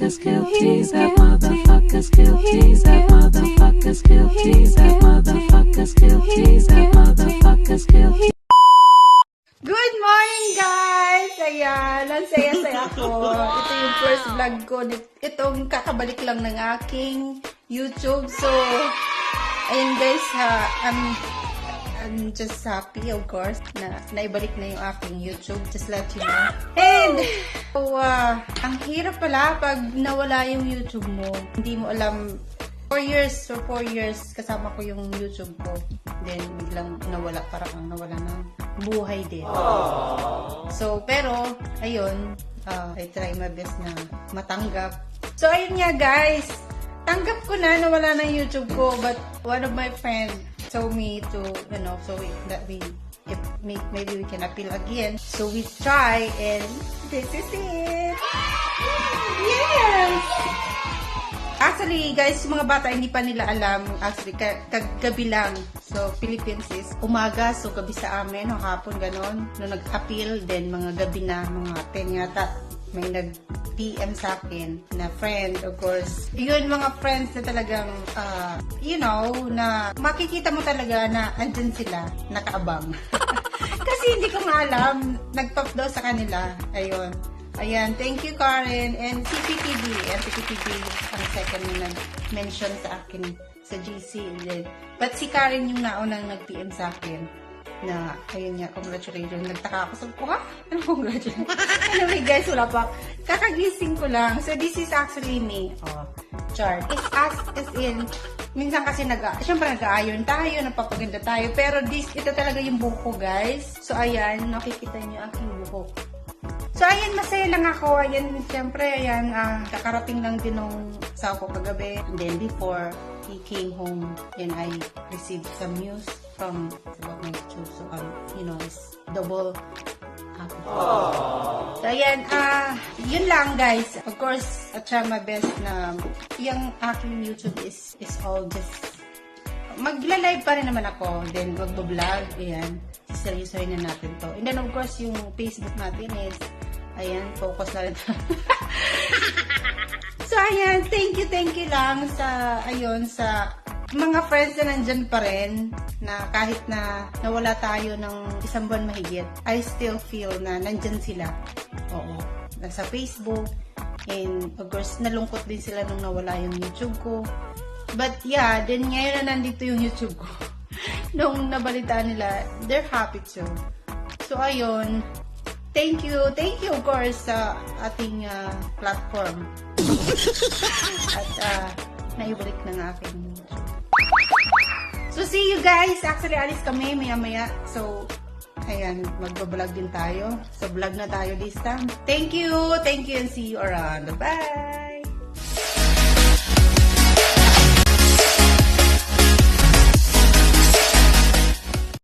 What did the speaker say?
motherfucker's guilty. That motherfucker's guilty. That motherfucker's guilty. That motherfucker's guilty. That motherfucker's guilty. Good morning, guys! Ayan, ang saya-saya ko. Ito yung first vlog ko. Itong kakabalik lang ng aking YouTube. So, ayan guys, I'm just happy, of course, na naibalik na yung aking YouTube. Just let you know. And, so, ang hirap pala pag nawala yung YouTube mo. Hindi mo alam, 4 years kasama ko yung YouTube ko. Then, biglang nawala, parang nawala ng buhay din. So, pero, ayun, I try my best na matanggap. So, ayun nga guys, tanggap ko na nawala ng YouTube ko, but one of my friends told me to, so maybe we can appeal again. So, we try, and this is it! Yes! Actually, guys, yung mga bata, hindi pa nila alam. Actually, kagabi lang. So, Philippines is umaga. So, gabi sa amin, o hapon, ganon. Nung nag-appeal, then mga gabi na, mga 10 yata, may nag-PM sa akin na friend, of course. Yun, mga friends na talagang, na makikita mo talaga na andyan sila, nakaabang. Kasi hindi ko nga alam, nag-pop daw sa kanila. Ayun. Ayan, thank you Karen and CCTV. CCTV ang second na nag-mention sa akin sa GC. But si Karen yung naunang nag-PM sa akin na, ayun nga, congratulations. Nagtaka ako sa ha? Ano congratulations? Anyway guys, wala pa. Kakagising ko lang. So this is actually me. Chart. It's as in, minsan kasi syempre nag-a-iron tayo, napapaganda tayo. Pero ito talaga yung buhok ko guys. So ayan, nakikita niyo aking buhok. So, ayan, masaya lang ako. Ayan, siyempre, ayan, kakarating lang din nung asawa ko kagabi. And then, before he came home, and I received some news from about my YouTube. So, it's double happy. So, ayan, yun lang, guys. Of course, I try my best na yung aking YouTube is all just magla-live pa rin naman ako. Then, magbablog. Ayan, siseryosohin na natin to. And then, of course, yung Facebook natin is ayan, focus na rin. So, ayan, thank you lang sa mga friends na nandyan pa rin, na kahit na nawala tayo ng isang buwan mahigit, I still feel na nandyan sila. Oo, nasa Facebook, and of course, nalungkot din sila nung nawala yung YouTube ko. But yeah, then ngayon na nandito yung YouTube ko. Nung nabalitaan nila, they're happy too. So, ayun, thank you of course sa ating platform. At naibalik na ng aking YouTube. So see you guys. Actually, alis kami maya-maya. So, ayan, magbablog din tayo. So, vlog na tayo this time. Thank you and see you around. Bye!